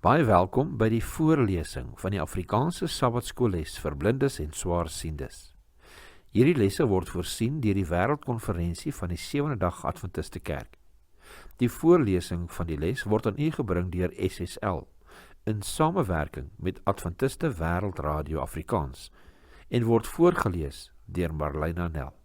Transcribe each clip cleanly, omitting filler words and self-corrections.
Baie welkom by die voorlesing van die Afrikaanse Sabbatskoolles vir blindes en swaarsiendes. Hierdie lesse word voorsien deur die Wêreldkonferensie van die Sewende Dag Adventiste Kerk. Die voorlesing van die les word aan u gebring deur SSL in samewerking met Adventiste Wêreldradio Afrikaans en word voorgeles deur Marlena Nel.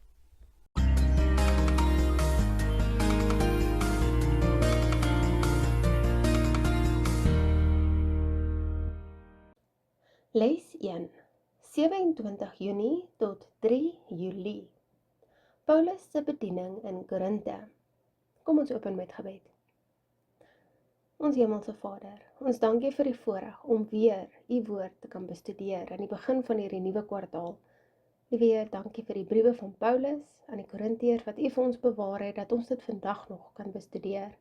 Les 1, 27 Junie tot 3 Julie. Paulus se bediening in Korinthe. Kom ons open met gebed. Ons Hemelse Vader, ons dank U vir die voorreg om weer U woord te kan bestudeer aan die begin van hierdie nuwe kwartaal. Liewe Heer, dankie vir die briewe van Paulus aan die Korintiërs wat U vir ons bewaar het dat ons dit vandag nog kan bestudeer.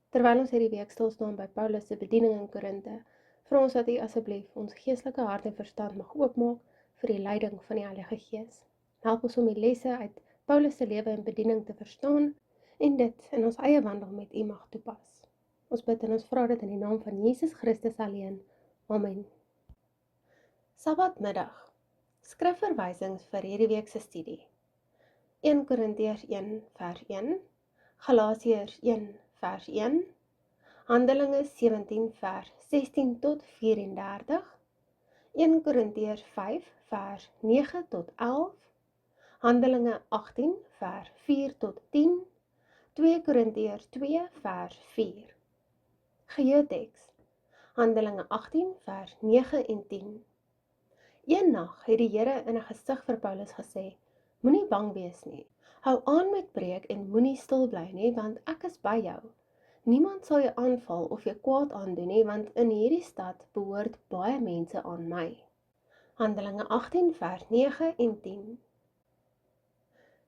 Terwyl ons hierdie week stil staan by Paulus se bediening in Korinthe, vra ons dat U asseblief ons geestelike hart en verstand mag oopmaak vir die leiding van die Heilige Gees. Help ons om die lesse uit Paulus se lewe en bediening te verstaan en dit in ons eie wandel met U mag toepas. Ons bid en ons vra dit in die naam van Jesus Christus alleen. Amen. Sabbatmiddag. Skrifverwysings vir hierdie week se studie. 1 Korintiërs 1 vers 1, Galasiërs 1 vers 1, Handelinge 17 vers 16 tot 34, 1 Korintiërs 5 vers 9 tot 11, Handelinge 18 vers 4 tot 10, 2 Korintiërs 2 vers 4. Geheeteks, Handelinge 18 vers 9 en 10. Een nag het die Here in 'n gesig vir Paulus gesê, moenie bang wees nie, hou aan met preek en moenie stil bly nie, want ek is by jou. Niemand sal jou aanval of jou kwaad aandoen nie, want in hierdie stad behoort baie mense aan my. Handelinge 18 vers 9 en 10.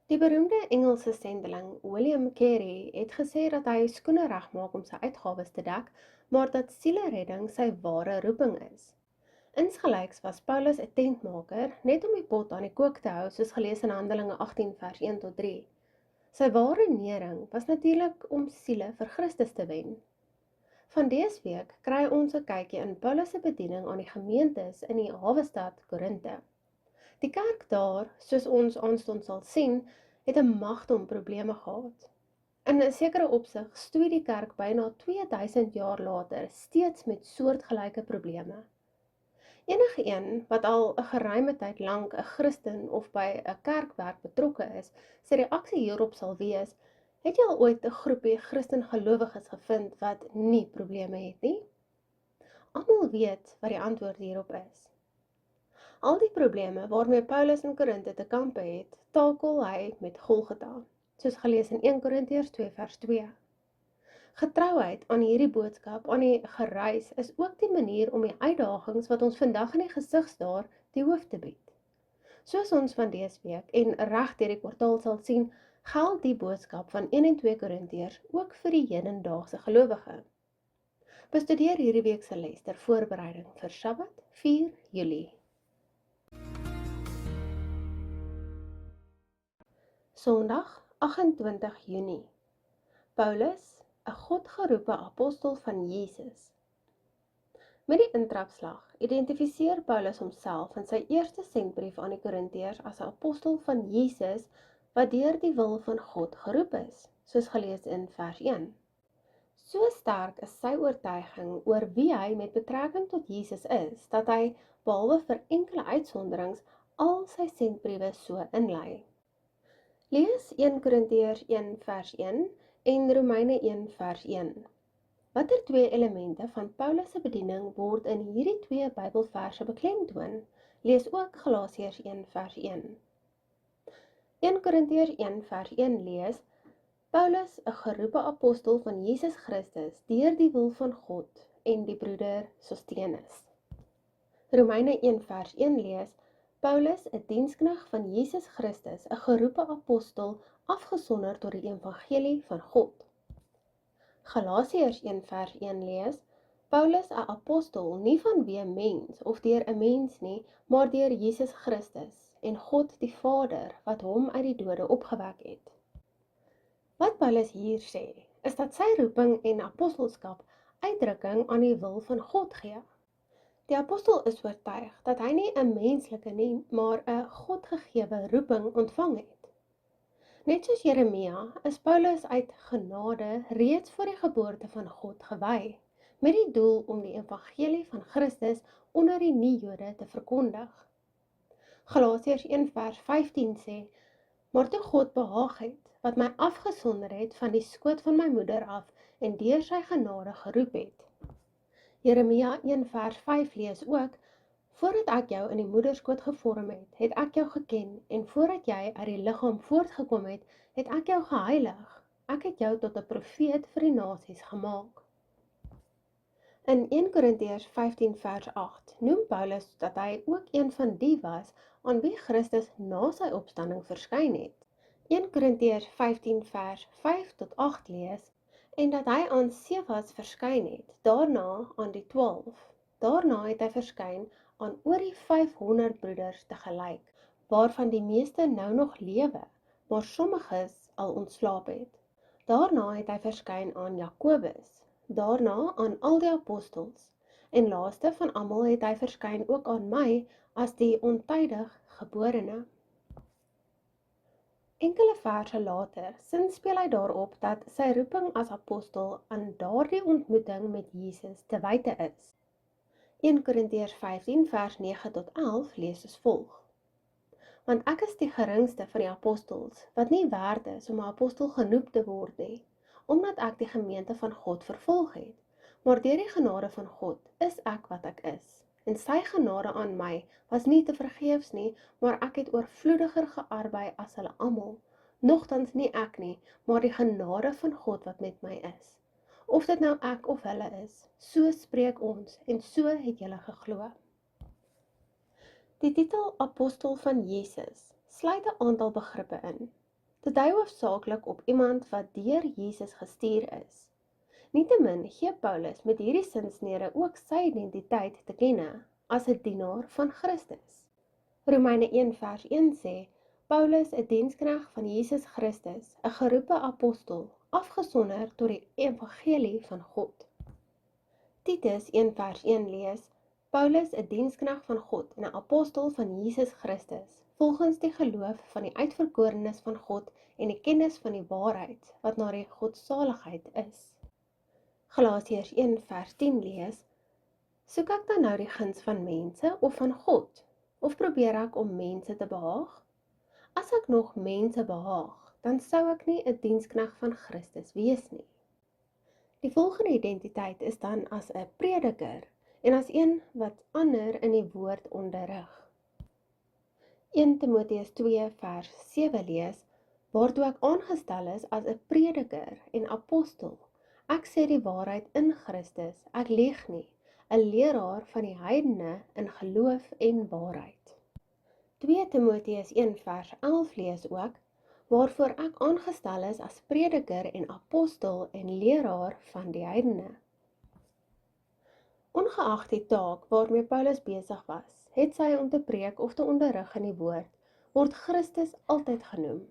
Die beroemde Engelse sendeling William Carey het gesê dat hy skoene regmaak om sy uitgawes te dek, maar dat sieleredding sy ware roeping is. Insgelyks was Paulus 'n tentmaker, net om die pot aan die kook te hou, soos gelees in Handelinge 18 vers 1 tot 3. Sy ware nering was natuurlik om siele vir Christus te wen. Van dese week kry ons 'n kykie in Paulus se bediening aan die gemeentes in die hawestad Korinthe. Die kerk daar, soos ons aanstonds sal sien, het 'n magdom probleme gehad. In 'n sekere opsig stoei die kerk byna 2000 jaar later steeds met soortgelyke probleme. Enige een wat al 'n geruime tyd lank 'n Christen of by 'n kerkwerk betrokke is, sy reaksie hierop sal wees, het jy al ooit 'n groepie Christengelowiges gevind wat nie probleme het nie? Almal weet wat die antwoord hierop is. Al die probleme waarmee Paulus in Korinthe te kampe het, takel hy met Golgotha, soos gelees in 1 Korintiërs 2 vers 2. Getrouheid aan hierdie boodskap, aan die gereis, is ook die manier om die uitdagings wat ons vandag in die gesig staar, die hoof te bied. Soos ons van dese week en reg deur die kwartaal sal sien, geld die boodskap van 1 en 2 Korintiërs ook vir die hedendaagse gelowige. Bestudeer hierdie week se les ter voorbereiding vir Sabbat 4 Julie. Sondag 28 Junie. Paulus, 'n godgeroepe apostel van Jesus. Met die intrapslag identifiseer Paulus homself in sy eerste sendbrief aan die Korintiërs as 'n apostel van Jesus wat deur die wil van God geroep is, soos gelees in vers 1. So sterk is sy oortuiging oor wie hy met betrekking tot Jesus is, dat hy, behalwe vir enkele uitsonderings, al sy sendbriewe so inlei. Lees 1 Korintiërs 1 vers 1 en Romeine 1 vers 1. Watter twee elemente van Paulus se bediening word in hierdie twee Bybelverse beklemtoon? Lees ook Galasiërs 1 vers 1. 1 Korintiërs 1 vers 1 lees, Paulus, 'n geroepe apostel van Jesus Christus, deur die wil van God en die broeder Sostenus. Romeine 1 vers 1 lees, Paulus, 'n diensknegt van Jesus Christus, 'n geroepe apostel, afgesonder tot die evangelie van God. Galasiërs 1 vers 1 lees, Paulus, 'n apostel, nie vanweë mens of deur 'n mens nie, maar deur Jesus Christus en God die Vader, wat hom uit die dode opgewek het. Wat Paulus hier sê, is dat sy roeping en apostelskap uitdrukking aan die wil van God gee. Die apostel is oortuig dat hy nie 'n menslike nie, maar 'n Godgegewe roeping ontvang het. Net soos Jeremia is Paulus uit genade reeds voor die geboorte van God gewy, met die doel om die evangelie van Christus onder die nie-Jode te verkondig. Galasiërs 1 vers 15 sê, maar toe God behaag het, wat my afgesonder het van die skoot van my moeder af en deur sy genade geroep het. Jeremia 1 vers 5 lees ook, voordat ek jou in die moederskoot gevorm het, het ek jou geken, en voordat jy uit die liggaam voortgekom het, het ek jou geheilig. Ek het jou tot 'n profeet vir die nasies gemaak. In 1 Korintiërs 15 vers 8 noem Paulus dat hy ook een van die was aan wie Christus na sy opstanding verskyn het. 1 Korintiërs 15 vers 5 tot 8 lees, en dat hy aan Sefas verskyn het, daarna aan die 12. Daarna het hy verskyn aan oor die 500 broeders tegelyk, waarvan die meeste nou nog lewe, maar sommiges al ontslaap het. Daarna het hy verskyn aan Jakobus, daarna aan al die apostels, en laaste van almal het hy verskyn ook aan my as die ontydig geborene. Enkele verse later sinspeel hy daarop dat sy roeping as apostel aan daardie ontmoeting met Jesus te wyte is. 1 Korintiërs 15 vers 9 tot 11 lees soos volg. Want ek is die geringste van die apostels, wat nie werd is om 'n apostel genoem te word nie, omdat ek die gemeente van God vervolg het. Maar deur die genade van God is ek wat ek is. En sy genade aan my was nie te vergeefs nie, maar ek het oorvloediger gearbei as hulle almal. Nogtans nie ek nie, maar die genade van God wat met my is. Of dit nou ek of hulle is, so spreek ons, en so het julle geglo. Die titel Apostel van Jesus sluit 'n aantal begrippe in. Dit dui hoofsaaklik op iemand wat deur Jesus gestuur is. Nietemin gee Paulus met hierdie sinsnede ook sy identiteit te kenne as 'n dienaar van Christus. Romeine 1 vers 1 sê, Paulus, 'n diensknegt van Jesus Christus, 'n geroepe apostel, afgesonder tot die evangelie van God. Titus 1 vers 1 lees, Paulus, 'n diensknegt van God en 'n apostel van Jesus Christus, volgens die geloof van die uitverkorenes van God en die kennis van die waarheid, wat na die godsaligheid is. Galasiërs 1 vers 10 lees, soek ek dan nou die guns van mense of van God? Of probeer ek om mense te behaag? As ek nog mense behaag, dan sou ek nie 'n diensknegt van Christus wees nie. Die volgende identiteit is dan as 'n prediker en as een wat ander in die woord onderrig. 1 Timoteus 2 vers 7 lees, waartoe ek aangestel is as 'n prediker en apostel. Ek sê die waarheid in Christus, ek lieg nie, 'n leraar van die heidene in geloof en waarheid. 2 Timoteus 1 vers 11 lees ook, waarvoor ek aangestel is as prediker en apostel en leraar van die heidene. Ongeag die taak waarmee Paulus besig was, het sy om te preek of te onderrig in die woord, word Christus altyd genoem.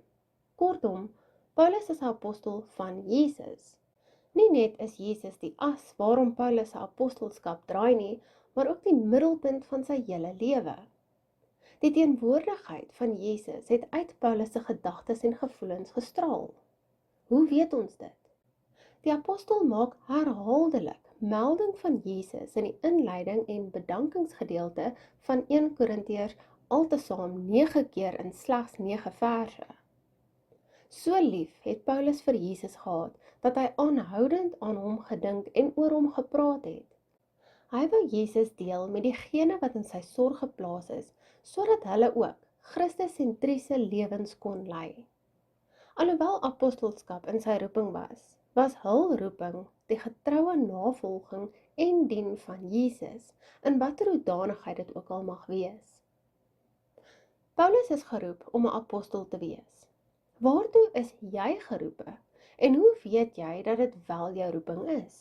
Kortom, Paulus is 'n apostel van Jesus. Nie net is Jesus die as waarom Paulus se apostelskap draai nie, maar ook die middelpunt van sy hele lewe. Die teenwoordigheid van Jesus het uit Paulus se gedagtes en gevoelens gestraal. Hoe weet ons dit? Die apostel maak herhaaldelik melding van Jesus in die inleiding en bedankingsgedeelte van 1 Korintiërs altesaam 9 keer in slegs 9 verse. So lief het Paulus vir Jesus gehad, dat hy aanhoudend aan hom gedink en oor hom gepraat het. Hy wou Jesus deel met diegene wat in sy sorg geplaas is, sodat hulle ook Christus-sentriese lewens kon lei. Alhoewel apostelskap in sy roeping was hul roeping die getroue navolging en dien van Jesus, in watter hoedanigheid dit ook al mag wees. Paulus is geroep om 'n apostel te wees. Waartoe is jy geroepe? En hoe weet jy dat dit wel jou roeping is?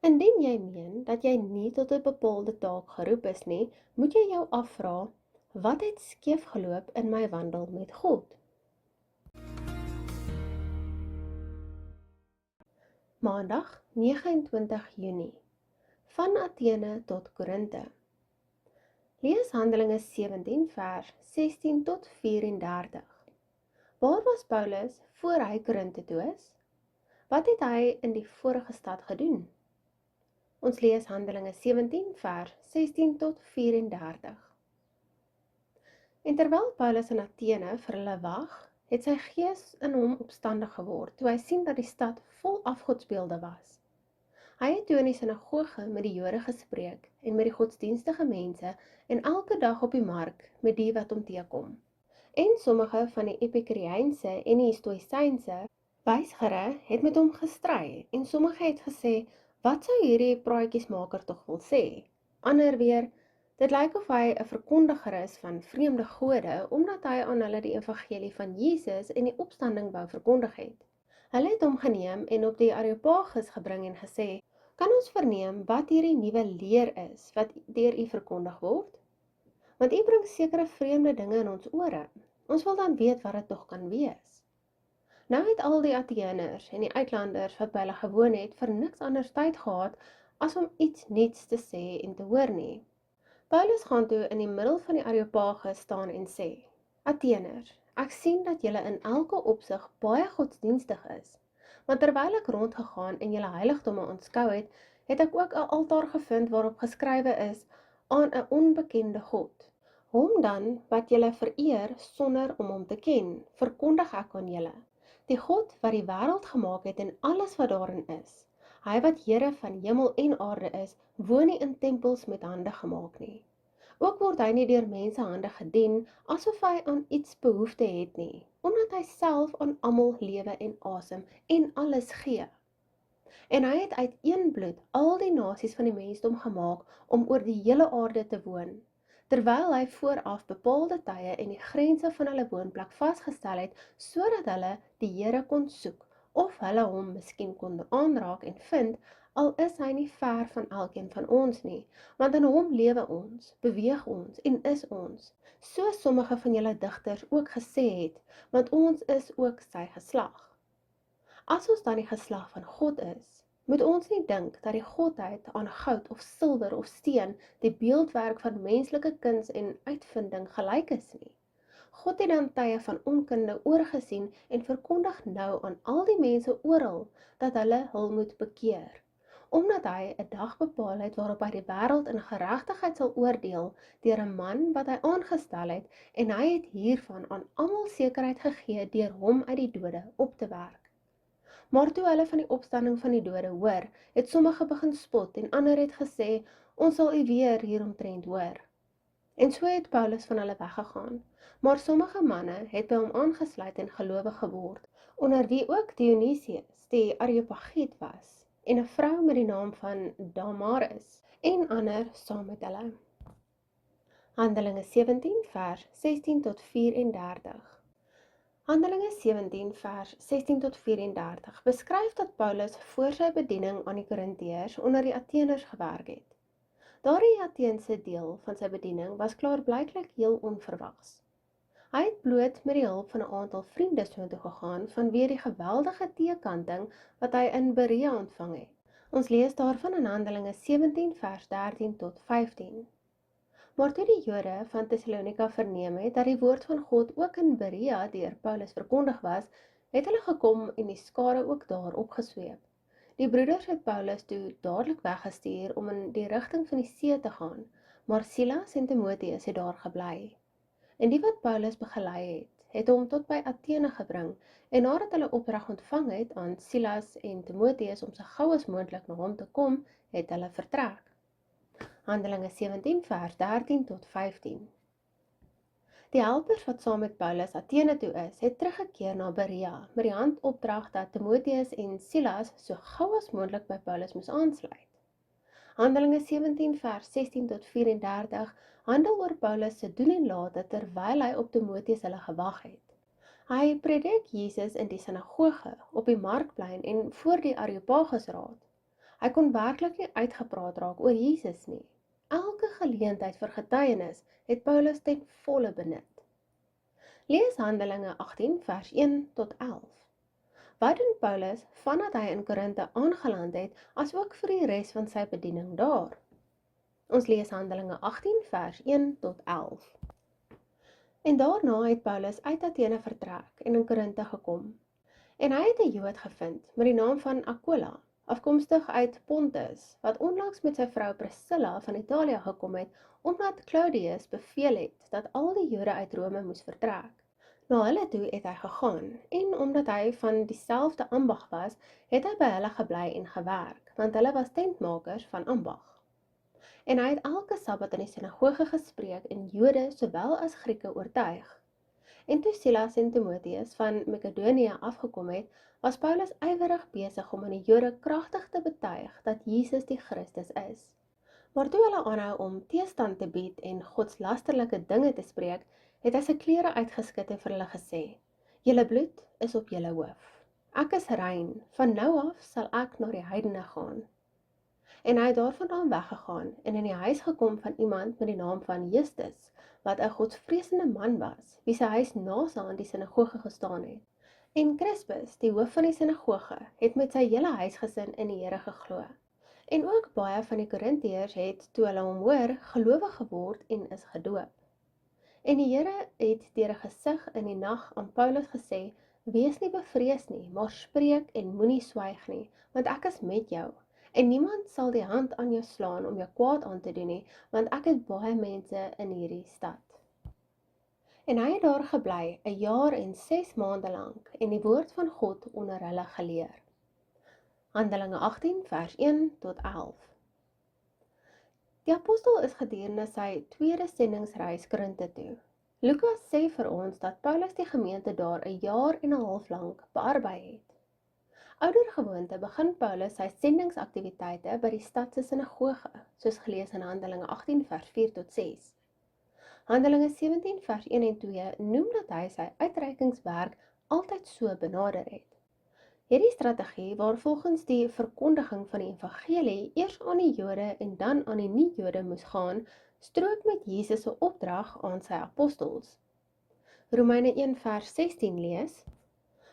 Indien jy meen dat jy nie tot 'n bepaalde taak geroep is nie, moet jy jou afvra, wat het skeef geloop in my wandel met God? Maandag 29 Junie. Van Athene tot Korinte. Lees Handelinge 17 vers 16 tot 34. Waar was Paulus voor hy Korinte toe is? Wat het hy in die vorige stad gedoen? Ons lees Handelinge 17 vers 16 tot 34. En terwyl Paulus in Athene vir hulle wag, het sy gees in hom opstandig geword, toe hy sien dat die stad vol afgodsbeelde was. Hy het toe in die sinagoge met die Jode gespreek en met die godsdienstige mense en elke dag op die mark met die wat hom teekom. En sommige van die Epikureënse en die Stoïsynse wysgere het met hom gestry en sommige het gesê, wat sou hierdie praatjiesmaker tog wil sê? Ander weer, dit lyk of hy 'n verkondiger is van vreemde gode, omdat hy aan hulle die evangelie van Jesus en die opstanding wou verkondig het. Hulle het hom geneem en op die Areopagus gebring en gesê, kan ons verneem wat hierdie nuwe leer is, wat deur u verkondig word? Want u bring sekere vreemde dinge in ons ore. Ons wil dan weet wat dit tog kan wees. Nou het al die Atheners en die uitlanders wat by hulle gewoon het, vir niks anders tyd gehad, as om iets nuuts te sê en te hoor nie. Paulus gaan toe in die middel van die Areopagus staan en sê, Atheners, ek sien dat julle in elke opsig baie godsdienstig is, want terwyl ek rondgegaan en julle heiligdomme aanskou het, het ek ook 'n altaar gevind waarop geskrywe is, aan 'n onbekende God. Hom dan, wat julle vereer sonder om hom te ken, verkondig ek aan julle. Die God wat die wêreld gemaak het en alles wat daarin is, hy wat Here van hemel en aarde is, woon nie in tempels met hande gemaak nie. Ook word hy nie deur mense hande gedien, asof hy aan iets behoefte het nie, omdat hy self aan almal lewe en asem en alles gee. En hy het uit een bloed al die nasies van die mensdom gemaak om oor die hele aarde te woon, terwyl hy vooraf bepaalde tye en die grense van hulle woonplek vasgestel het, sodat hulle die Here kon soek, of hulle hom miskien kon aanraak en vind, al is hy nie ver van elkeen van ons nie, want in hom lewe ons, beweeg ons en is ons, so sommige van julle digters ook gesê het, want ons is ook sy geslag. As ons dan die geslag van God is, moet ons nie dink dat die godheid aan goud of silwer of steen die beeldwerk van menslike kuns en uitvinding gelyk is nie. God het dan tye van onkunde oorgesien en verkondig nou aan al die mense oral dat hulle hul moet bekeer, omdat hy 'n dag bepaal het waarop hy die wêreld in geregtigheid sal oordeel deur 'n man wat hy aangestel het, en hy het hiervan aan almal sekerheid gegee deur hom uit die dode op te werk. Maar toe hulle van die opstanding van die dode hoor, het sommige begin spot en ander het gesê, ons sal u weer hieromtrent hoor. En so het Paulus van hulle weggegaan, maar sommige manne het by hom aangesluit en gelowig geword, onder wie ook Dionysius, die Areopagiet was, en 'n vrou met die naam van Damaris, en ander saam met hulle. Handelinge 17 vers 16 tot 34. Handelinge 17 vers 16 tot 34 beskryf dat Paulus voor sy bediening aan die Korintiërs onder die Atheners gewerk het. Daardie Atheense deel van sy bediening was klaarblyklik heel onverwags. Hy het bloot met die hulp van 'n aantal vriende soontoe gegaan vanweë die geweldige teekanting wat hy in Berea ontvang het. Ons lees daarvan in Handelinge 17 vers 13 tot 15. Maar toe die Jode van Thessalonika verneem het dat die woord van God ook in Berea deur Paulus verkondig was, het hulle gekom en die skare ook daar opgesweep. Die broeders het Paulus toe dadelik weggestuur om in die rigting van die see te gaan, maar Silas en Timoteus het daar gebly. En die wat Paulus begelei het hom tot by Athene gebring, en nadat hulle opdrag ontvang het aan Silas en Timoteus om so gou as moontlik na hom te kom, het hulle vertrek. Handelinge 17 vers 13 tot 15. Die helpers wat saam met Paulus Athene toe is, het teruggekeer na Berea, met die handopdrag dat Timoteus en Silas so gou as moontlik by Paulus moes aansluit. Handelinge 17 vers 16 tot 34 handel oor Paulus se doen en late terwyl hy op Timoteus hulle gewag het. Hy predik Jesus in die sinagoge, op die markplein en voor die Areopagusraad. Hy kon werklik nie uitgepraat raak oor Jesus nie. Elke geleentheid vir getuienis het Paulus ten volle benut. Lees Handelinge 18 vers 1 tot 11. Wat doen Paulus vandat hy in Korinthe aangeland het, asook vir die res van sy bediening daar? Ons lees Handelinge 18 vers 1 tot 11. En daarna het Paulus uit Athene vertrek en in Korinthe gekom. En hy het 'n Jood gevind met die naam van Aquila, afkomstig uit Pontus, wat onlangs met sy vrou Priscilla van Italië gekom het, omdat Claudius beveel het dat al die Jode uit Rome moes vertrek. Na hulle toe het hy gegaan, en omdat hy van dieselfde ambag was, het hy by hulle gebly en gewerk, want hulle was tentmakers van ambag. En hy het elke Sabbat in die sinagoge gespreek en Jode sowel as Grieke oortuig. En toe Silas en Timotheus van Makedonië afgekom het, was Paulus ywerig besig om aan die Jode kragtig te betuig dat Jesus die Christus is. Maar toe hulle aanhou om teestand te bied en godslasterlike dinge te spreek, het hy sy klere uitgeskit en vir hulle gesê: "Julle bloed is op julle hoof. Ek is rein, van nou af sal ek na die heidene gaan." En hy het daarvandaan weggegaan en in die huis gekom van iemand met die naam van Justus, wat 'n godsvreesende man was, wie sy huis naas aan die sinagoge gestaan het. En Crispus, die hoof van die sinagoge, het met sy hele huisgesin in die Here geglo. En ook baie van die Korintiërs het, toe hulle hom hoor, gelowig geword en is gedoop. En die Here het deur 'n gesig in die nag aan Paulus gesê: "Wees nie bevrees nie, maar spreek en moenie swyg nie, want ek is met jou. En niemand sal die hand aan jou slaan om jou kwaad aan te doen nie, want ek het baie mense in hierdie stad." En hy het daar gebly 'n jaar en 6 maande lank en die woord van God onder hulle geleer. Handelinge 18 vers 1 tot 11. Die apostel is gedurende sy tweede sendingsreis Korinthe toe. Lukas sê vir ons dat Paulus die gemeente daar 'n jaar en 'n half lank bearbei het. Oudergewoonte begin Paulus sy sendingsaktiwiteite by die stad se sinagoge, soos gelees in Handelinge 18 vers 4 tot 6. Handelinge 17 vers 1 en 2 noem dat hy sy uitreikingswerk altyd so benader het. Hierdie strategie, waar volgens die verkondiging van die evangelie eers aan die Jode en dan aan die nie-Jode moes gaan, strook met Jesus se opdrag aan sy apostels. Romeine 1 vers 16 lees: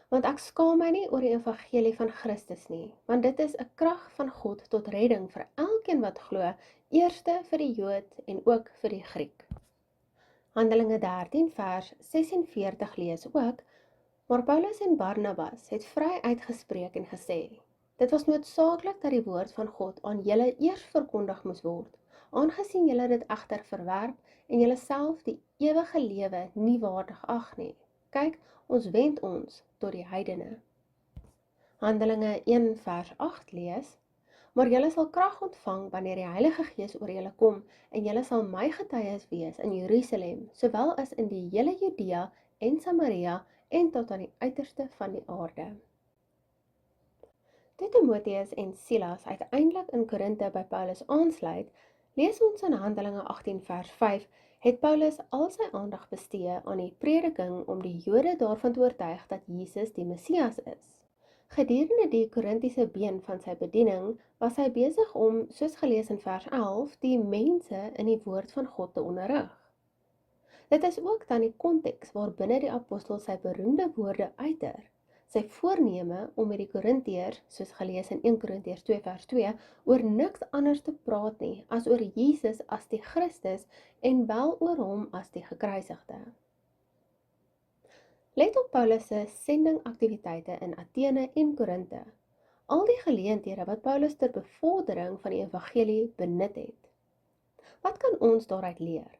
"Want ek skaam my nie oor die evangelie van Christus nie, want dit is 'n krag van God tot redding vir elkeen wat glo, eerste vir die Jood en ook vir die Griek." Handelinge 13 vers 46 lees ook: "Maar Paulus en Barnabas het vry uitgespreek en gesê: Dit was noodsaaklik dat die woord van God aan julle eers verkondig moes word, aangesien julle dit egter verwerp en julle self die ewige lewe nie waardig ag nie. Kyk, ons wend ons tot die heidene." Handelinge 1 vers 8 lees: "Maar julle sal krag ontvang wanneer die Heilige Gees oor julle kom, en julle sal my getuies wees in Jerusalem, sowel as in die hele Judea en Samaria en tot aan die uiterste van die aarde." Toe Timotheus en Silas uiteindelik in Korinthe by Paulus aansluit, lees ons in Handelinge 18 vers 5, het Paulus al sy aandag bestee aan die prediking om die Jode daarvan te oortuig dat Jesus die Messias is. Gedurende die Korintiese been van sy bediening was hy besig om, soos gelees in vers 11, die mense in die woord van God te onderrig. Dit is ook dan die konteks waarbinne die apostel sy beroemde woorde uiter, sy voorneme om met die Korintiërs, soos gelees in 1 Korintiërs 2 vers 2, oor niks anders te praat nie, as oor Jesus as die Christus en wel oor hom as die gekruisigde. Let op Paulus se sendingaktiwiteite in Athene en Korinthe, al die geleenthede wat Paulus ter bevordering van die evangelie benut het. Wat kan ons daaruit leer?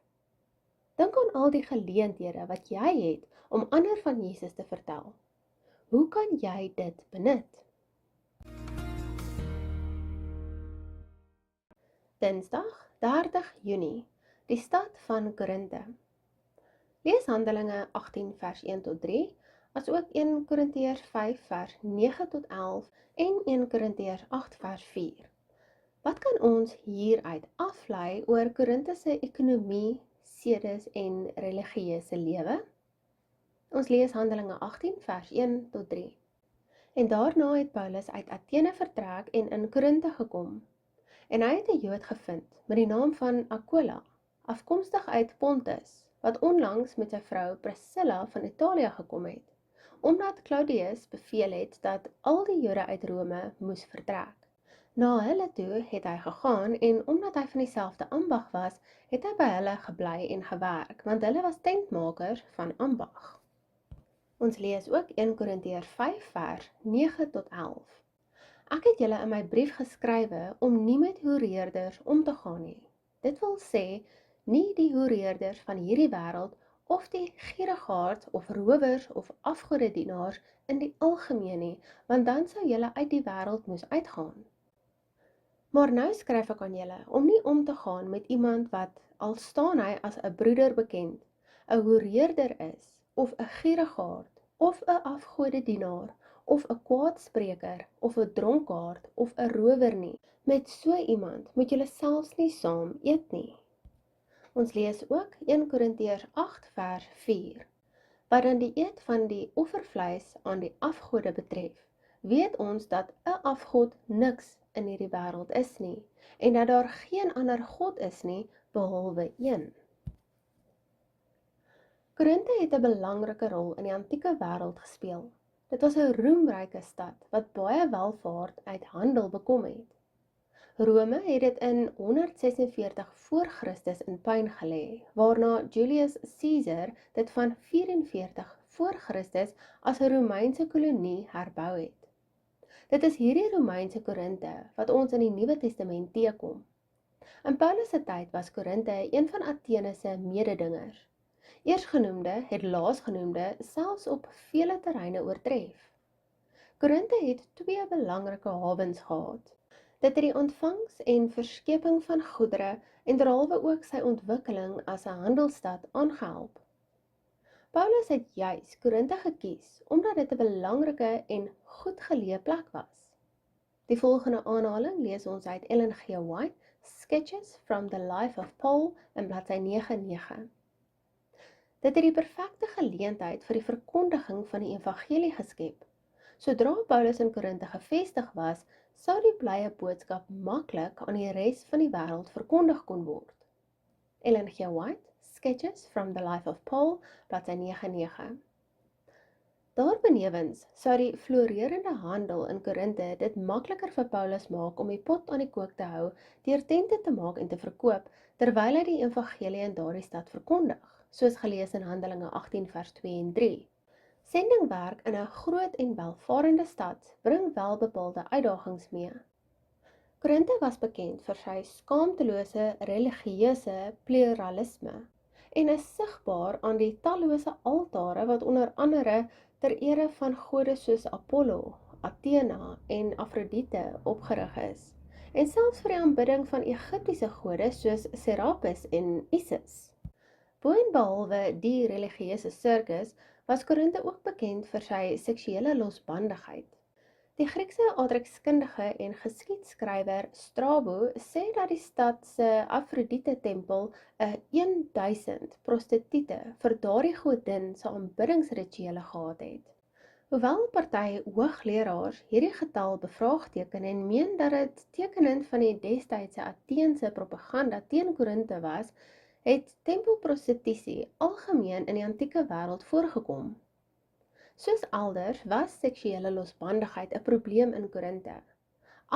Dink aan al die geleenthede wat jy het om ander van Jesus te vertel. Hoe kan jy dit benut? Dinsdag 30 Junie, die stad van Korinthe. Lees Handelinge 18 vers 1 tot 3, as ook 1 Korintiërs 5 vers 9 tot 11 en 1 Korintiërs 8 vers 4. Wat kan ons hieruit aflei oor Korinthe se ekonomie, sedes en religieuse lewe? Ons lees Handelinge 18 vers 1 tot 3. En daarna het Paulus uit Athene vertrek en in Korinthe gekom. En hy het 'n Jood gevind met die naam van Aquila, afkomstig uit Pontus, wat onlangs met sy vrou Priscilla van Italië gekom het. omdat Claudius beveel het dat al die Jode uit Rome moes vertrek. Na hulle toe het hy gegaan en omdat hy van dieselfde ambag was, het hy by hulle gebly en gewerk, want hulle was tentmakers van ambag. Ons lees ook 1 Korintiërs 5 vers 9 tot 11. Ek het julle in my brief geskrywe om nie met hoereerders om te gaan nie. Dit wil sê, nie die hoereerders van hierdie wêreld of die gierigaards of rowers of afgodedienaars in die algemeen nie, want dan sou julle uit die wêreld moes uitgaan. Maar nou skryf ek aan julle om nie om te gaan met iemand wat, al staan hy as 'n broeder bekend, 'n hoereerder is, of 'n gierigaard, of 'n afgodedienaar, of 'n kwaadspreker, of 'n dronkaard, of 'n rower nie. Met so iemand moet julle selfs nie saam eet nie. Ons lees ook 1 Korintiërs 8 vers 4. Wat dan die eet van die offervleis aan die afgode betref, weet ons dat 'n afgod niks in hierdie wêreld is nie, en dat daar geen ander God is nie, behalwe een. Korinthe het 'n belangrike rol in die antieke wêreld gespeel. Dit was 'n roemryke stad, wat baie welvaart uit handel bekom het. Rome het dit in 146 voor Christus in puin gelê, waarna Julius Caesar dit van 44 voor Christus as 'n Romeinse kolonie herbou het. Dit is hierdie Romeinse Korinthe wat ons in die Nuwe Testament teekom. In Paulus se tyd was Korinthe een van Athene se mededingers. Eersgenoemde het laasgenoemde selfs op vele terreine oortref. Korinthe het 2 belangrike hawens gehad. Dit het die ontvangs en verskeping van goedere en derhalwe ook sy ontwikkeling as 'n handelsstad aangehelp. Paulus het juis Korinthe gekies omdat dit 'n belangrike en goed geleë plek was. Die volgende aanhaling lees ons uit Ellen G. White, Sketches from the Life of Paul in bladsy 99. Dit het die perfekte geleentheid vir die verkondiging van die evangelie geskep. Sodra Paulus in Korinthe gevestig was, sou die blye boodskap maklik aan die res van die wêreld verkondig kon word. Ellen G. White, Sketches from the Life of Paul, bladsy 99. Daarbenewens sou die floreerende handel in Korinthe dit makliker vir Paulus maak om die pot aan die kook te hou deur tente te maak en te verkoop, terwyl hy die evangelie in daardie stad verkondig, soos gelees in Handelinge 18 vers 2 en 3. Sendingwerk in 'n groot en welvarende stad bring wel bepaalde uitdagings mee. Korinthe was bekend vir sy skaamtelose religieuse pluralisme en is sigbaar aan die tallose altare wat onder andere ter ere van gode soos Apollo, Athena en Afrodite opgerig is, en selfs vir die aanbidding van Egiptiese gode soos Serapis en Isis. Boonbehalwe die religieuse sirkus was Korinthe ook bekend vir sy seksuele losbandigheid. Die Griekse aardrykskundige en geskiedskrywer Strabo sê dat die stad se Afrodite-tempel 'n 1000 prostituie vir daardie godin se aanbiddingsrituele gehad het. Hoewel party hoogleraars hierdie getal bevraagteken en meen dat dit tekenend van die destydse Ateense propaganda teen Korinthe was, het tempelprostitusie algemeen in die antieke wêreld voorgekom. Soos elders was seksuele losbandigheid 'n probleem in Korinthe.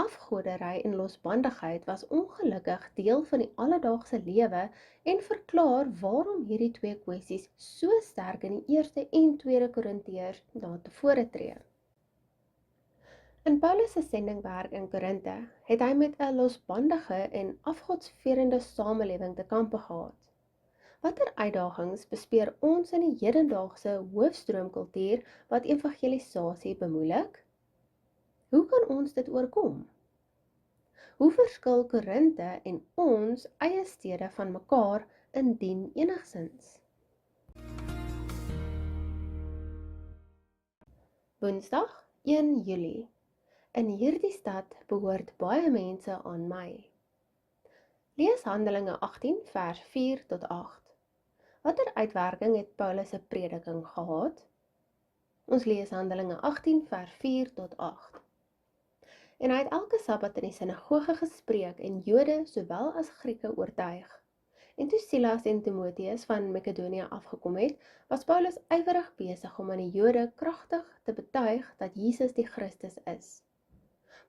Afgoderry en losbandigheid was ongelukkig deel van die alledaagse lewe en verklaar waarom hierdie twee kwessies so sterk in die 1 en 2 Korintiërs na tevore tree. In Paulus se sendingwerk in Korinthe het hy met 'n losbandige en afgodsverende samelewing te kampe gehad. Watter uitdagings bespeer ons in die hedendaagse hoofstroomkultuur wat evangelisasie bemoeilik? Hoe kan ons dit oorkom? Hoe verskil Korinthe en ons eie stede van mekaar indien enigsins? Woensdag 1 Julie. In hierdie stad behoort baie mense aan my. Lees Handelinge 18 vers 4 tot 8. Watter uitwerking het Paulus se prediking gehad? Ons lees Handelinge 18 vers 4 tot 8. En hy het elke Sabbat in die sinagoge gespreek en Jode sowel as Grieke oortuig. En toe Silas en Timoteus van Makedonië afgekom het, was Paulus ywerig besig om aan die Jode kragtig te betuig dat Jesus die Christus is.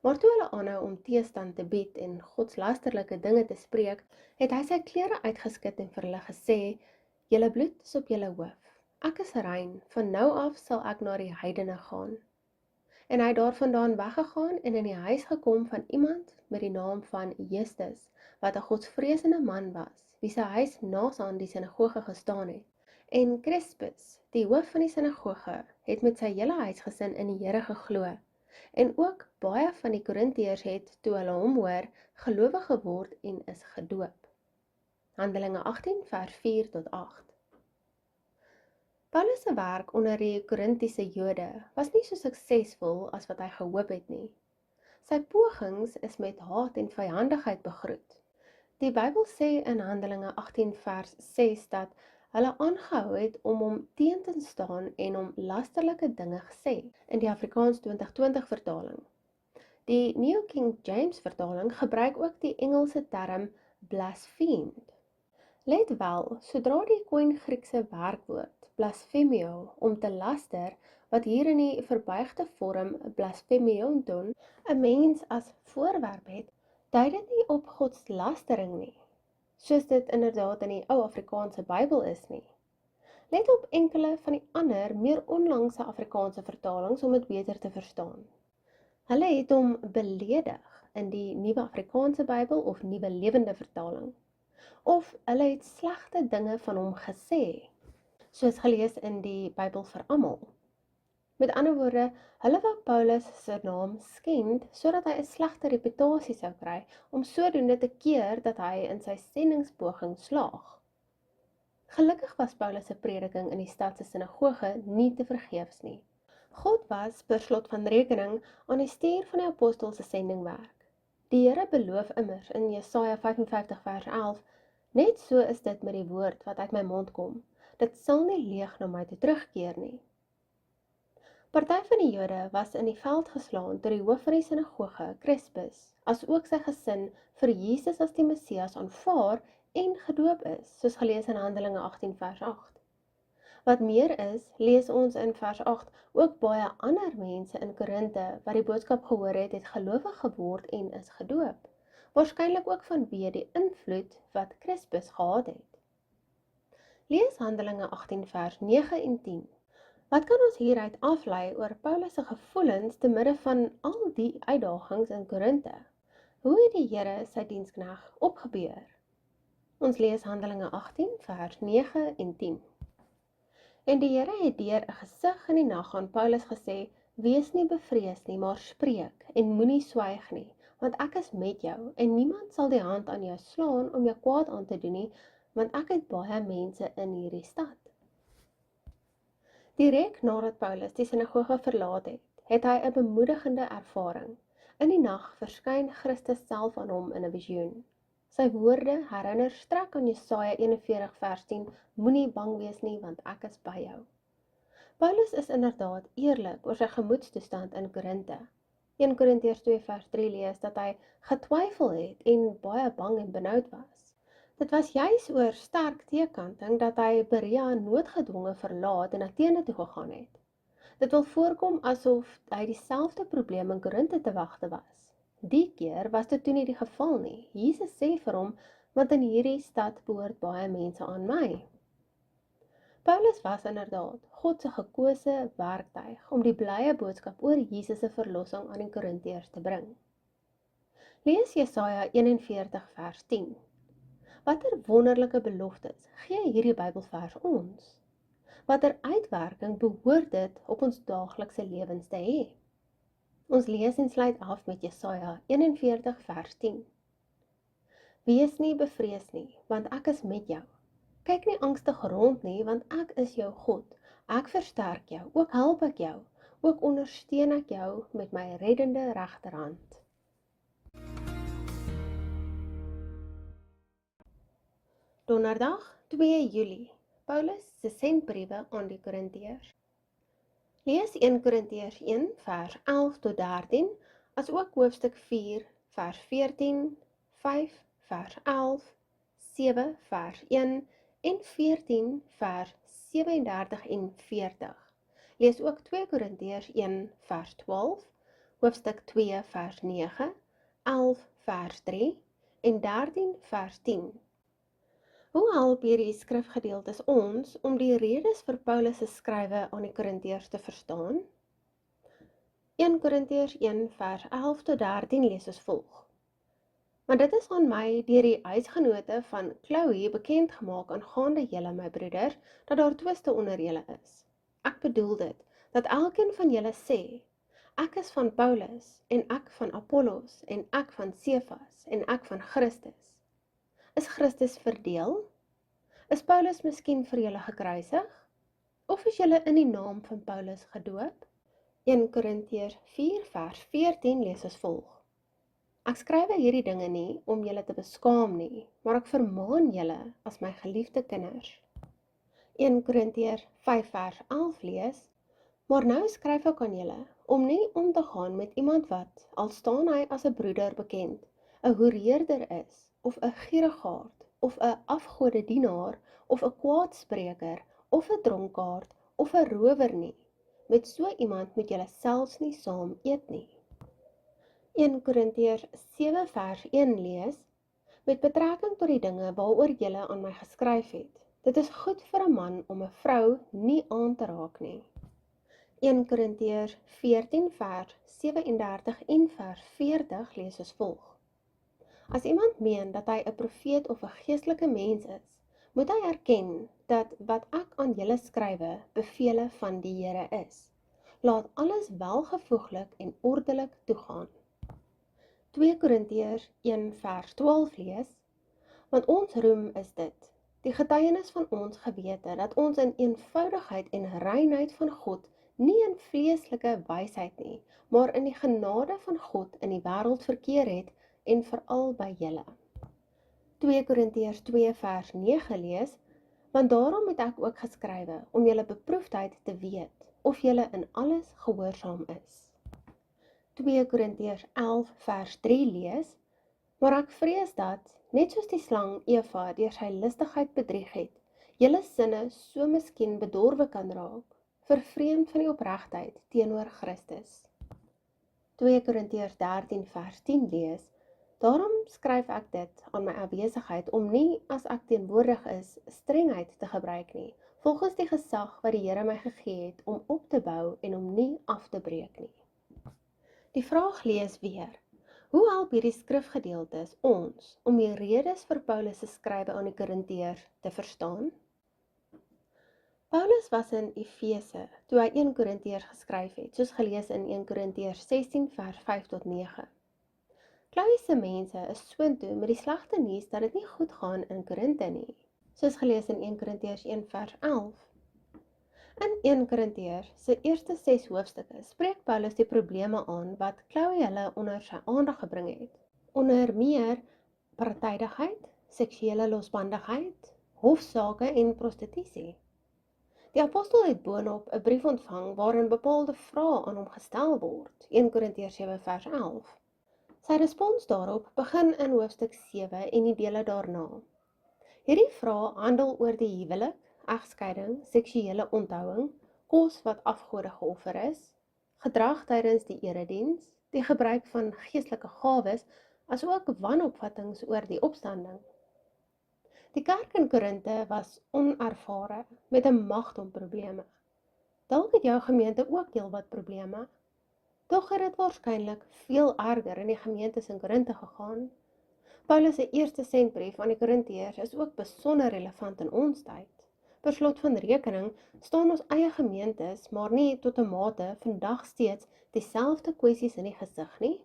Maar toe hulle aanhou om teestand te bied en godslasterlike dinge te spreek, het hy sy klere uitgeskit en vir hulle gesê, julle bloed is op julle hoof. Ek is rein, van nou af sal ek na die heidene gaan. En hy het daarvandaan weggegaan en in die huis gekom van iemand met die naam van Justus, wat 'n godsvreesende man was, wie sy huis naas aan die sinagoge gestaan het. En Crispus, die hoof van die sinagoge, het met sy hele huisgesin in die Here geglo. En ook baie van die Korintiërs het, toe hulle hom hoor, gelowig geword en is gedoop. Handelinge 18 vers 4 tot 8. Paulus se werk onder die Korintiese Jode was nie so suksesvol as wat hy gehoop het nie. Sy pogings is met haat en vyhandigheid begroet. Die Bybel sê in Handelinge 18 vers 6 dat hulle aangehou het om hom teen te staan en hom lasterlike dinge gesê, in die Afrikaans 2020 vertaling. Die New King James vertaling gebruik ook die Engelse term blasphemed. Let wel, sodra die Koine Griekse werkwoord blasphemio, om te laster, wat hier in die verbuigde vorm blasphemionton, 'n mens as voorwerp het, dui dit nie op godslastering nie, soos dit inderdaad in die ou Afrikaanse Bybel is nie. Let op enkele van die ander, meer onlangse Afrikaanse vertalings om dit beter te verstaan. Hulle het hom beledig in die Nuwe Afrikaanse Bybel of Nuwe Lewende vertaling, of hulle het slegte dinge van hom gesê, soos gelees in die Bybel vir almal. Met ander woorde, hulle wou Paulus se naam skend, sodat hy 'n slegte reputasie sou kry, om sodoende te keer dat hy in sy sendingspoging slaag. Gelukkig was Paulus se prediking in die stad se sinagoge nie te vergeefs nie. God was, per slot van rekening, aan die stuur van die apostel se sendingwerk. Die Here beloof immers in Jesaja 55 vers 11, net so is dit met die woord wat uit my mond kom. Dit sal nie leeg na my toe terugkeer nie. Party van die Jode was in die veld geslaan toe die hoof van die sinagoge, Crispus, as ook sy gesin vir Jesus as die Messias aanvaar en gedoop is, soos gelees in Handelinge 18 vers 8. Wat meer is, lees ons in vers 8, ook baie ander mense in Korinte wat die boodskap gehoor het gelowig geword en is gedoop. Waarskynlik ook vanweë die invloed wat Crispus gehad het. Lees Handelinge 18 vers 9 en 10. Wat kan ons hieruit aflei oor Paulus se gevoelens te midde van al die uitdagings in Korinte? Hoe het die Here sy dienskneg opgebeur? Ons lees Handelinge 18 vers 9 en 10. En die Here het deur 'n gesig in die nag aan Paulus gesê, wees nie bevrees nie, maar spreek en moenie swyg nie, want ek is met jou en niemand sal die hand aan jou slaan om jou kwaad aan te doen nie, want ek het baie mense in hierdie stad. Direk nadat Paulus die sinagoge verlaat het, het hy 'n bemoedigende ervaring. In die nag verskyn Christus self aan hom in 'n visioen. Sy woorde herinner strek aan Jesaja 41 vers 10, moenie bang wees nie, want ek is by jou. Paulus is inderdaad eerlik oor sy gemoedstoestand in Korinte. 1 Korintiërs 2 vers 3 lees dat hy getwyfel het en baie bang en benoud was. Dit was juis oor sterk teekanting dat hy Berea noodgedwonge verlaat en Athene toe gegaan het. Dit wil voorkom asof hy dieselfde probleem in Korinte te wagte was. Die keer was dit toe nie die geval nie. Jesus sê vir hom, want in hierdie stad behoort baie mense aan my. Paulus was inderdaad God se gekose werktuig om die blye boodskap oor Jesus se verlossing aan die Korintiërs te bring. Lees Jesaja 41 vers 10. Watter wonderlike beloftes gee hierdie Bybelvers ons? Watter uitwerking behoort dit op ons daaglikse lewens te hê? Ons lees en sluit af met Jesaja 41 vers 10. Wees nie bevrees nie, want ek is met jou. Kyk nie angstig rond nie, want ek is jou God. Ek versterk jou, ook help ek jou, ook ondersteun ek jou met my reddende regterhand. Donderdag 2 Julie, Paulus se sendbriewe aan die Korintiërs. Lees 1 Korintiërs 1 vers 11 tot 13, as ook hoofstuk 4 vers 14, 5 vers 11, 7 vers 1 en 14 vers 37 en 40. Lees ook 2 Korintiërs 1 vers 12, hoofstuk 2 vers 9, 11 vers 3 en 13 vers 10. Hoe help hierdie skrifgedeeltes ons om die redes vir Paulus se skrywe aan die Korintiërs te verstaan? 1 Korintiërs 1 vers 11 tot 13 lees as volg. Want dit is aan my deur die huisgenote van Chloe bekend gemaak aangaande julle my broeders, dat daar twiste onder julle is. Ek bedoel dit, dat elkeen van julle sê, ek is van Paulus, en ek van Apollos, en ek van Cephas, en ek van Christus. Is Christus verdeel? Is Paulus miskien vir julle gekruisig? Of is julle in die naam van Paulus gedoop? 1 Korintiërs 4 vers 14 lees as volg. Ek skrywe hierdie dinge nie om julle te beskaam nie, maar ek vermaan julle as my geliefde kinders. 1 Korintiërs 5 vers 11 lees, maar nou skryf ek aan julle, om nie om te gaan met iemand wat, al staan hy as 'n broeder bekend, 'n hoereerder is, of 'n gierigaard, of 'n afgodedienaar, of 'n kwaadspreker, of 'n dronkaard, of 'n rower nie. Met so iemand moet julle selfs nie saam eet nie. 1 Korintiërs 7 vers 1 lees, met betrekking tot die dinge waaroor julle aan my geskryf het. Dit is goed vir 'n man om 'n vrou nie aan te raak nie. 1 Korintiërs 14 vers 37 en vers 40 lees as volg. As iemand meen dat hy 'n profeet of 'n geestelike mens is, moet hy erken dat wat ek aan julle skrywe bevele van die Here is. Laat alles welgevoeglik en ordelik toegaan. 2 Korintiërs 1 vers 12 lees, want ons roem is dit, die getuienis van ons gewete, dat ons in eenvoudigheid en reinheid van God, nie in vleeslike wysheid nie, maar in die genade van God in die wêreld verkeer het, en veral by julle. 2 Korintiërs 2 vers 9 lees, want daarom het ek ook geskrywe, om julle beproefdheid te weet, of julle in alles gehoorsaam is. 2 Korintiërs 11 vers 3 lees, maar ek vrees dat, net soos die slang Eva deur sy listigheid bedrieg het, julle sinne so miskien bedorwe kan raak, vervreemd van die opregtheid teenoor Christus. 2 Korintiërs 13 vers 10 lees, daarom skryf ek dit aan my afwesigheid om nie, as ek teenwoordig is, strengheid te gebruik nie, volgens die gesag wat die Here my gegee het om op te bou en om nie af te breek nie. Die vraag lees weer, hoe help hierdie skrifgedeeltes ons om die redes vir Paulus se skrywe aan die Korintiërs te verstaan? Paulus was in Efese toe hy 1 Korintiërs geskryf het, soos gelees in 1 Korintiërs 16 vers 5 tot 9. Chloe se mense is soontoe met die slegte nuus dat dit nie goed gaan in Korinte nie, soos gelees in 1 Korintiërs 1 vers 11. In 1 Korintiërs se eerste 6 hoofstukke spreek Paulus die probleme aan wat Chloe hulle onder sy aandag gebring het, onder meer partydigheid, seksuele losbandigheid, hofsaake en prostitusie. Die apostel het boonop 'n brief ontvang waarin bepaalde vrae aan hom gestel word, 1 Korintiërs 7 vers 11. Sy respons daarop begin in hoofstuk 7 en die dele daarna. Hierdie vrae handel oor die huwelik, egskeiding, seksuele onthouing, kos wat afgode geoffer is, gedrag tydens die erediens, die gebruik van geestelike gawes, asook wanopvattinge oor die opstanding. Die kerk in Korinte was onervare met 'n magdom probleme. Dalk het jou gemeente ook heelwat probleme. Tog het dit waarskynlik veel erger in die gemeentes in Korinte gegaan. Paulus se eerste sendbrief aan die Korintiërs is ook besonder relevant in ons tyd. Per slot van rekening staan ons eie gemeentes, maar nie tot 'n mate vandag steeds dieselfde kwessies in die gesig nie.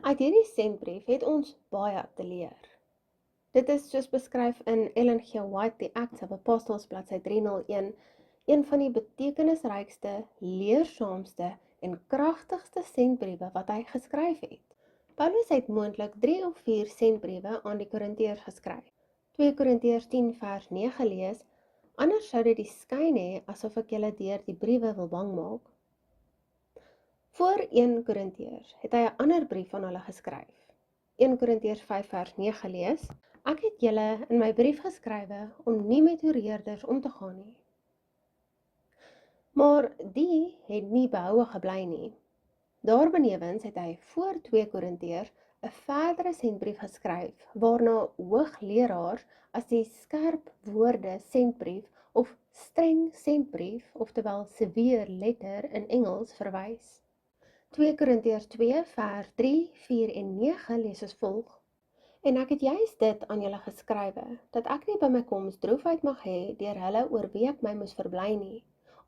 Uit hierdie sendbrief het ons baie te leer. Dit is soos beskryf in Ellen G. White, The Acts of Apostles, bladsy 301, een van die betekenisrykste, leersaamste en kragtigste sendbriewe wat hy geskryf het. Paulus het moontlik 3 of 4 sendbriewe aan die Korintiërs geskryf. 2 Korintiërs 10 vers 9 lees, anders sou dit die skyn hê asof ek julle deur die briewe wil bang maak. Voor 1 Korintiërs het hy 'n ander brief aan hulle geskryf. 1 Korintiërs 5 vers 9 lees: Ek het julle in my brief geskrywe om nie met hoereerders om te gaan nie. Maar die het nie behoue gebly nie. Daarbenewens het hy voor 2 Korintiërs 'n verdere sendbrief geskryf, waarna hoogleraars as die skerp woorde sendbrief of streng sendbrief, oftewel severe letter in Engels, verwys. 2 Korintiërs 2 vers 3, 4 en 9 lees as volg: En ek het juis dit aan julle geskrywe, dat ek nie by my koms droefheid mag hê deur hulle oor wie ek my moes verbly nie,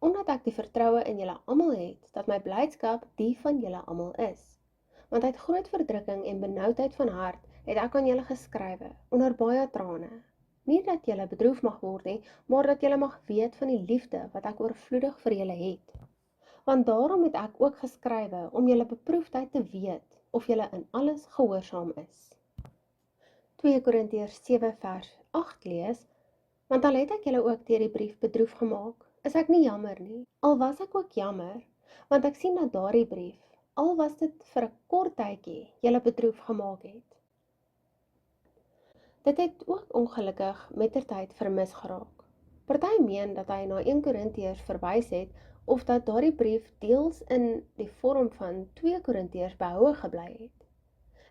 omdat ek die vertroue in julle almal het, dat my blydskap die van julle almal is. Want uit groot verdrukking en benoudheid van hart het ek aan julle geskrywe, onder baie trane. Nie dat julle bedroef mag word nie, maar dat julle mag weet van die liefde wat ek oorvloedig vir julle het. Want daarom het ek ook geskrywe om julle beproefdheid te weet, of julle in alles gehoorsaam is. 2 Korintiërs 7 vers 8 lees: Want al het ek julle ook deur die brief bedroef gemaak, is ek nie jammer nie, al was ek ook jammer, want ek sien dat daardie brief, al was dit vir 'n kort tydjie, julle bedroef gemaak het. Dit het ook ongelukkig mettertyd vermis geraak. Party meen dat hy na 1 Korintiërs verwys het, of dat daardie brief deels in die vorm van 2 Korintiërs behoue gebly het.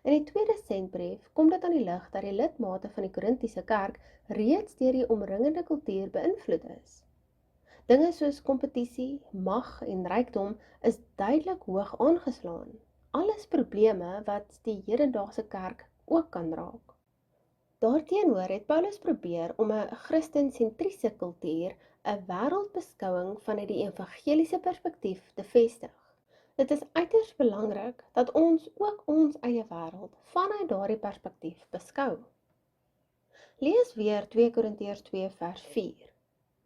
In die tweede sendbrief kom dit aan die lig dat die lidmate van die Korintiese kerk reeds deur die omringende kultuur beïnvloed is. Dinge soos kompetisie, mag en rykdom is duidelik hoog aangeslaan. Alles probleme wat die hedendaagse kerk ook kan raak. Daarteenoor het Paulus probeer om 'n Christensentriese kultuur, 'n wêreldbeskouing vanuit die evangeliese perspektief te vestig. Dit is uiters belangrik dat ons ook ons eie wêreld vanuit daardie perspektief beskou. Lees weer 2 Korintiërs 2 vers 4.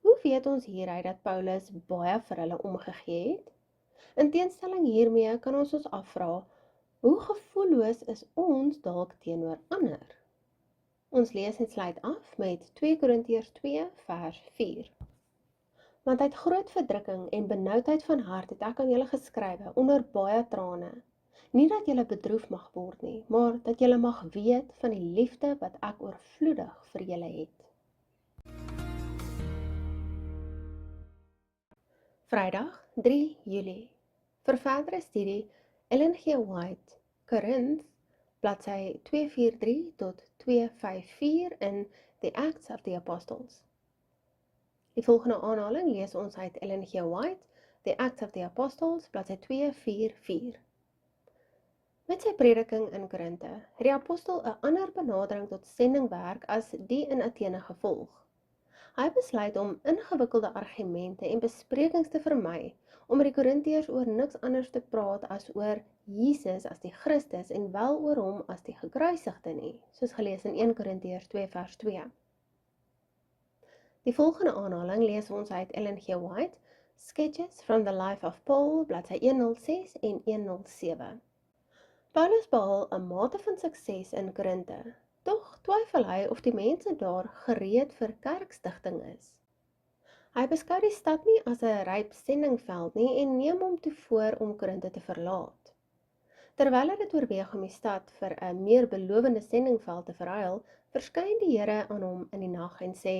Hoe weet ons hieruit dat Paulus baie vir hulle omgegee het? In teenstelling hiermee kan ons ons afvra, hoe gevoelloos is ons dalk teenoor ander? Ons lees en sluit af met 2 Korintiërs 2 vers 4. Want uit groot verdrukking en benoudheid van hart het ek aan julle geskrywe, onder baie trane, nie dat julle bedroef mag word nie, maar dat julle mag weet van die liefde wat ek oorvloedig vir julle het. Vrydag 3 Julie. Vir verdere studie, Ellen G. White, Korinth, bladsy 243 tot 254 in The Acts of the Apostles. Die volgende aanhaling lees ons uit Ellen G. White, The Acts of the Apostles, bladsy 244. Met sy prediking in Korinthe het die apostel 'n ander benadering tot sendingwerk as die in Athene gevolg. Hy besluit om ingewikkelde argumente en besprekings te vermy, om met die Korintiërs oor niks anders te praat as oor Jesus as die Christus en wel oor hom as die gekruisigde nie, soos gelees in 1 Korintiërs 2 vers 2. Die volgende aanhaling lees ons uit Ellen G. White, Sketches from the Life of Paul, bladsy 106 en 107. Paulus behaal 'n mate van sukses in Korinthe, tog twyfel hy of die mense daar gereed vir kerkstigting is. Hy beskou die stad nie as 'n ryp sendingveld nie en neem hom toe voor om Korinthe te verlaat. Terwyl hy dit oorweeg om die stad vir 'n meer belovende sendingveld te verruil, verskyn die Here aan hom in die nag en sê,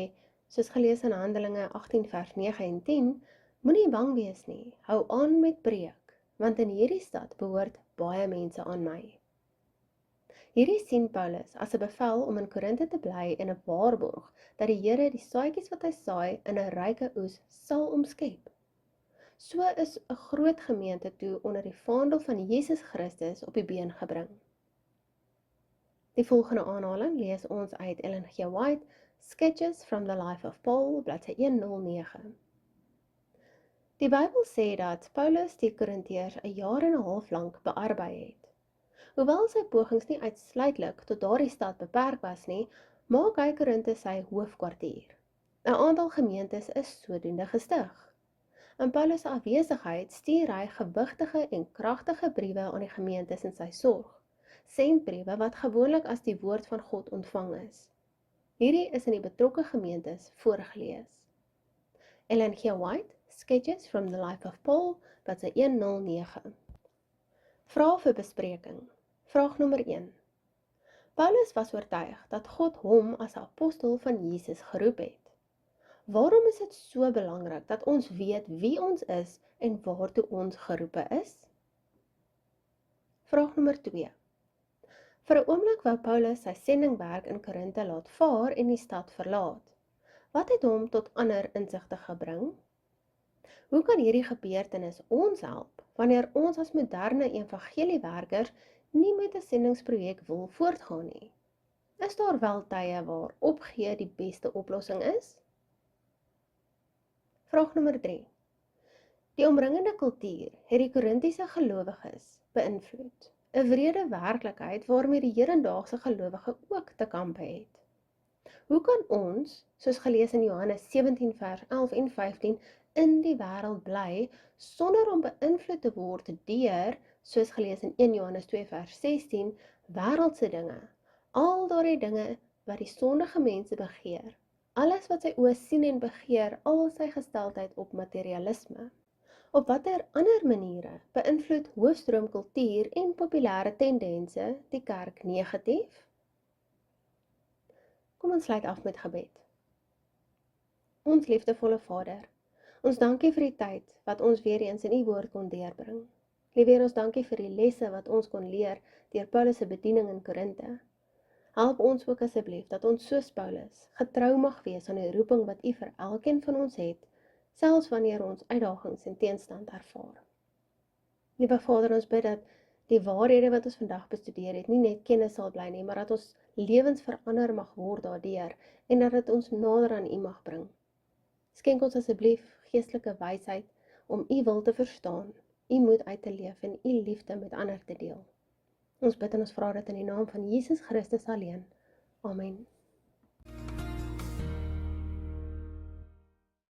soos gelees in Handelinge 18 vers 9 en 10, moenie bang wees nie, hou aan met preek, want in hierdie stad behoort baie mense aan my. Hierdie sien Paulus as 'n bevel om in Korinthe te bly en 'n waarborg dat die Here die saadjies wat hy saai in 'n ryke oes sal omskep. So is 'n groot gemeente toe onder die vaandel van Jesus Christus op die been gebring. Die volgende aanhaling lees ons uit Ellen G. White, Sketches from the Life of Paul, bladsy 109. Die Bybel sê dat Paulus die Korintiërs 'n jaar en 'n half lank bearbei het. Hoewel sy pogings nie uitsluitlik tot daardie stad beperk was nie, maak hy Korinthe sy hoofkwartier. 'n Aantal gemeentes is sodoende gestig. In Paulus' afwesigheid stuur hy gewigtige en kragtige briewe aan die gemeentes in sy sorg, sendbriewe wat gewoonlik as die woord van God ontvang is. Hierdie is in die betrokke gemeentes voorgelees. Ellen G. White, Sketches from the Life of Paul, bladsy 109. Vrae vir bespreking. Vraag nommer 1. Paulus was oortuig dat God hom as apostel van Jesus geroep het. Waarom is dit so belangrik dat ons weet wie ons is en waartoe ons geroepe is? Vraag nommer 2. Vir 'n oomblik wou Paulus sy sendingwerk in Korinthe laat vaar en die stad verlaat. Wat het hom tot ander insigte gebring? Hoe kan hierdie gebeurtenis ons help wanneer ons as moderne evangeliewerkers nie met 'n sendingsprojek wil voortgaan nie? Is daar wel tye waar opgee die beste oplossing is? Vraag nommer 3. Die omringende kultuur het die Korintiese gelowiges beïnvloed, 'n wrede werklikheid waarmee die hedendaagse gelowige ook te kampe het. Hoe kan ons, soos gelees in Johannes 17 vers 11 en 15, in die wêreld bly sonder om beïnvloed te word deur, soos gelees in 1 Johannes 2 vers 16, wêreldse dinge, al daardie dinge wat die sondige mense begeer, alles wat sy oë sien en begeer, al sy gesteldheid op materialisme. Op watter ander maniere beïnvloed hoofstroomkultuur en populêre tendense die kerk negatief? Kom ons sluit af met gebed. Ons liefdevolle Vader, ons dankie vir die tyd wat ons weer eens in U woord kon deurbring. Liewe Heer, ons dankie vir die lesse wat ons kon leer deur Paulus se bediening in Korinthe. Help ons ook asseblief dat ons soos Paulus getrou mag wees aan die roeping wat U vir elkeen van ons het, selfs wanneer ons uitdagings en teenstand ervaar. Liewe Vader, ons bid dat die waarhede wat ons vandag bestudeer het, nie net kennis sal bly nie, maar dat ons lewens verander mag word daardeur en dat dit ons nader aan U mag bring. Skenk ons asseblief geestelike wysheid om U wil te verstaan, U moed uit te leef en U liefde met ander te deel. Ons bid en ons vra dit in die naam van Jesus Christus alleen. Amen.